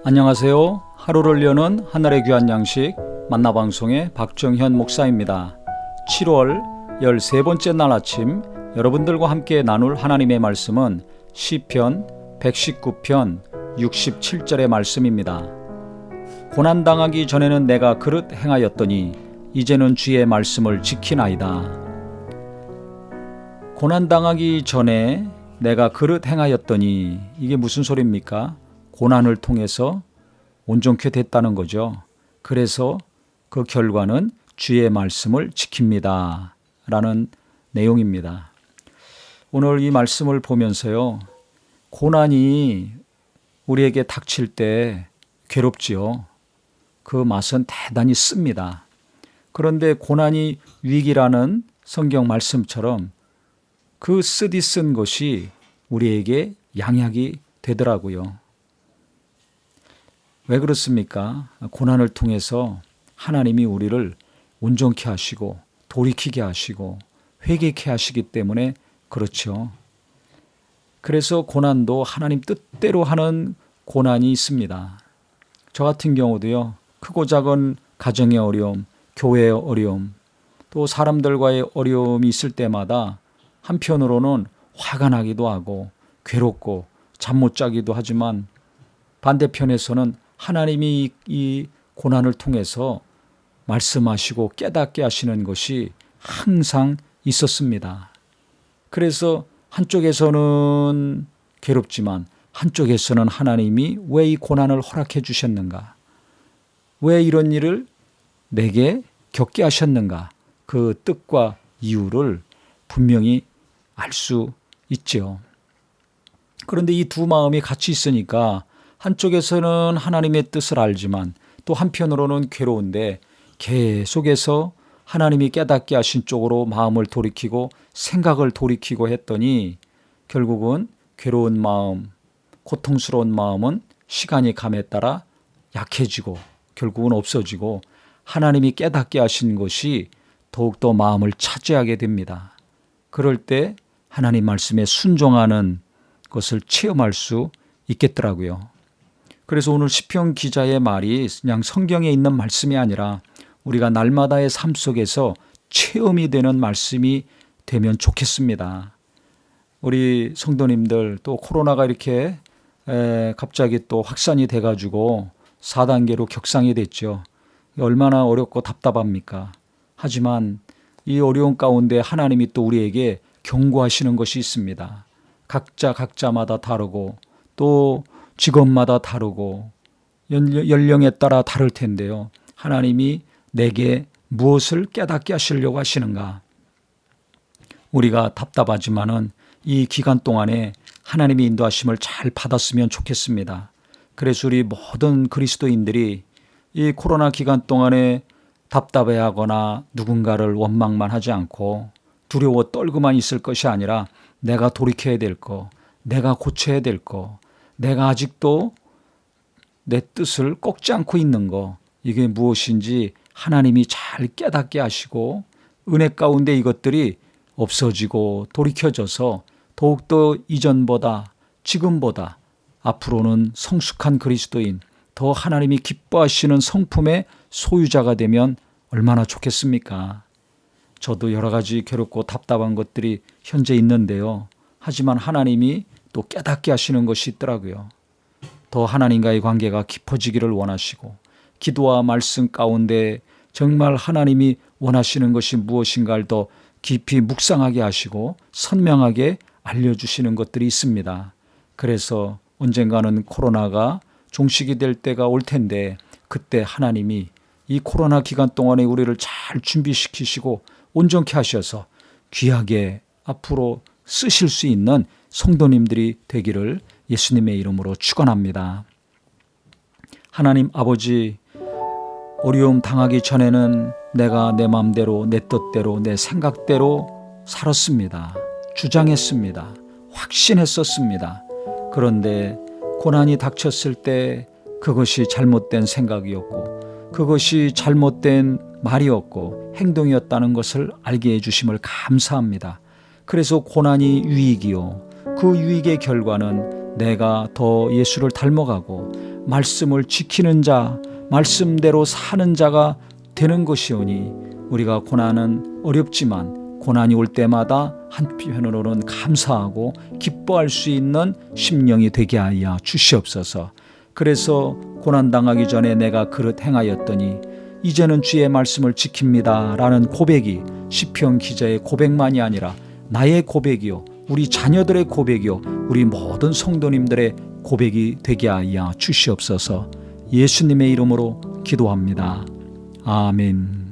안녕하세요. 하루를 여는 하늘의 귀한 양식 만나방송의 박정현 목사입니다. 7월 13번째 날 아침 여러분들과 함께 나눌 하나님의 말씀은 시편 119편 67절의 말씀입니다. 고난당하기 전에는 내가 그릇 행하였더니 이제는 주의 말씀을 지키나이다. 고난당하기 전에 내가 그릇 행하였더니 이게 무슨 소리입니까? 고난을 통해서 온전케 됐다는 거죠. 그래서 그 결과는 주의 말씀을 지킵니다 라는 내용입니다. 오늘 이 말씀을 보면서요, 고난이 우리에게 닥칠 때 괴롭지요. 그 맛은 대단히 씁니다. 그런데 고난이 위기라는 성경 말씀처럼 그 쓰디 쓴 것이 우리에게 양약이 되더라고요. 왜 그렇습니까? 고난을 통해서 하나님이 우리를 온전케 하시고 돌이키게 하시고 회개케 하시기 때문에 그렇죠. 그래서 고난도 하나님 뜻대로 하는 고난이 있습니다. 저 같은 경우도요, 크고 작은 가정의 어려움, 교회의 어려움, 또 사람들과의 어려움이 있을 때마다 한편으로는 화가 나기도 하고 괴롭고 잠 못 자기도 하지만 반대편에서는 하나님이 이 고난을 통해서 말씀하시고 깨닫게 하시는 것이 항상 있었습니다. 그래서 한쪽에서는 괴롭지만 한쪽에서는 하나님이 왜 이 고난을 허락해 주셨는가? 왜 이런 일을 내게 겪게 하셨는가? 그 뜻과 이유를 분명히 알 수 있죠. 그런데 이 두 마음이 같이 있으니까 한쪽에서는 하나님의 뜻을 알지만 또 한편으로는 괴로운데 계속해서 하나님이 깨닫게 하신 쪽으로 마음을 돌이키고 생각을 돌이키고 했더니 결국은 괴로운 마음, 고통스러운 마음은 시간이 감에 따라 약해지고 결국은 없어지고 하나님이 깨닫게 하신 것이 더욱더 마음을 차지하게 됩니다. 그럴 때 하나님 말씀에 순종하는 것을 체험할 수 있겠더라고요. 그래서 오늘 시편 기자의 말이 그냥 성경에 있는 말씀이 아니라 우리가 날마다의 삶 속에서 체험이 되는 말씀이 되면 좋겠습니다. 우리 성도님들 또 코로나가 이렇게 갑자기 또 확산이 돼가지고 4단계로 격상이 됐죠. 얼마나 어렵고 답답합니까? 하지만 이 어려운 가운데 하나님이 또 우리에게 경고하시는 것이 있습니다. 각자마다 다르고 또 직업마다 다르고 연령에 따라 다를 텐데요. 하나님이 내게 무엇을 깨닫게 하시려고 하시는가? 우리가 답답하지만은 이 기간 동안에 하나님의 인도하심을 잘 받았으면 좋겠습니다. 그래서 우리 모든 그리스도인들이 이 코로나 기간 동안에 답답해하거나 누군가를 원망만 하지 않고 두려워 떨고만 있을 것이 아니라 내가 돌이켜야 될 거, 내가 고쳐야 될 거, 내가 아직도 내 뜻을 꺾지 않고 있는 거, 이게 무엇인지 하나님이 잘 깨닫게 하시고 은혜 가운데 이것들이 없어지고 돌이켜져서 더욱더 이전보다 지금보다 앞으로는 성숙한 그리스도인, 더 하나님이 기뻐하시는 성품의 소유자가 되면 얼마나 좋겠습니까? 저도 여러 가지 괴롭고 답답한 것들이 현재 있는데요. 하지만 하나님이 또 깨닫게 하시는 것이 있더라고요. 더 하나님과의 관계가 깊어지기를 원하시고 기도와 말씀 가운데 정말 하나님이 원하시는 것이 무엇인가를 더 깊이 묵상하게 하시고 선명하게 알려주시는 것들이 있습니다. 그래서 언젠가는 코로나가 종식이 될 때가 올 텐데 그때 하나님이 이 코로나 기간 동안에 우리를 잘 준비시키시고 온전케 하셔서 귀하게 앞으로 쓰실 수 있는 성도님들이 되기를 예수님의 이름으로 축원합니다. 하나님 아버지, 어려움 당하기 전에는 내가 내 마음대로 내 뜻대로 내 생각대로 살았습니다. 주장했습니다. 확신했었습니다. 그런데 고난이 닥쳤을 때 그것이 잘못된 생각이었고 그것이 잘못된 말이었고 행동이었다는 것을 알게 해주심을 감사합니다. 그래서 고난이 유익이요, 그 유익의 결과는 내가 더 예수를 닮아가고 말씀을 지키는 자, 말씀대로 사는 자가 되는 것이오니 우리가 고난은 어렵지만 고난이 올 때마다 한편으로는 감사하고 기뻐할 수 있는 심령이 되게 하여 주시옵소서. 그래서 고난당하기 전에 내가 그릇 행하였더니 이제는 주의 말씀을 지킵니다 라는 고백이 시편 기자의 고백만이 아니라 나의 고백이요, 우리 자녀들의 고백이요, 우리 모든 성도님들의 고백이 되게 하여 주시옵소서. 예수님의 이름으로 기도합니다. 아멘.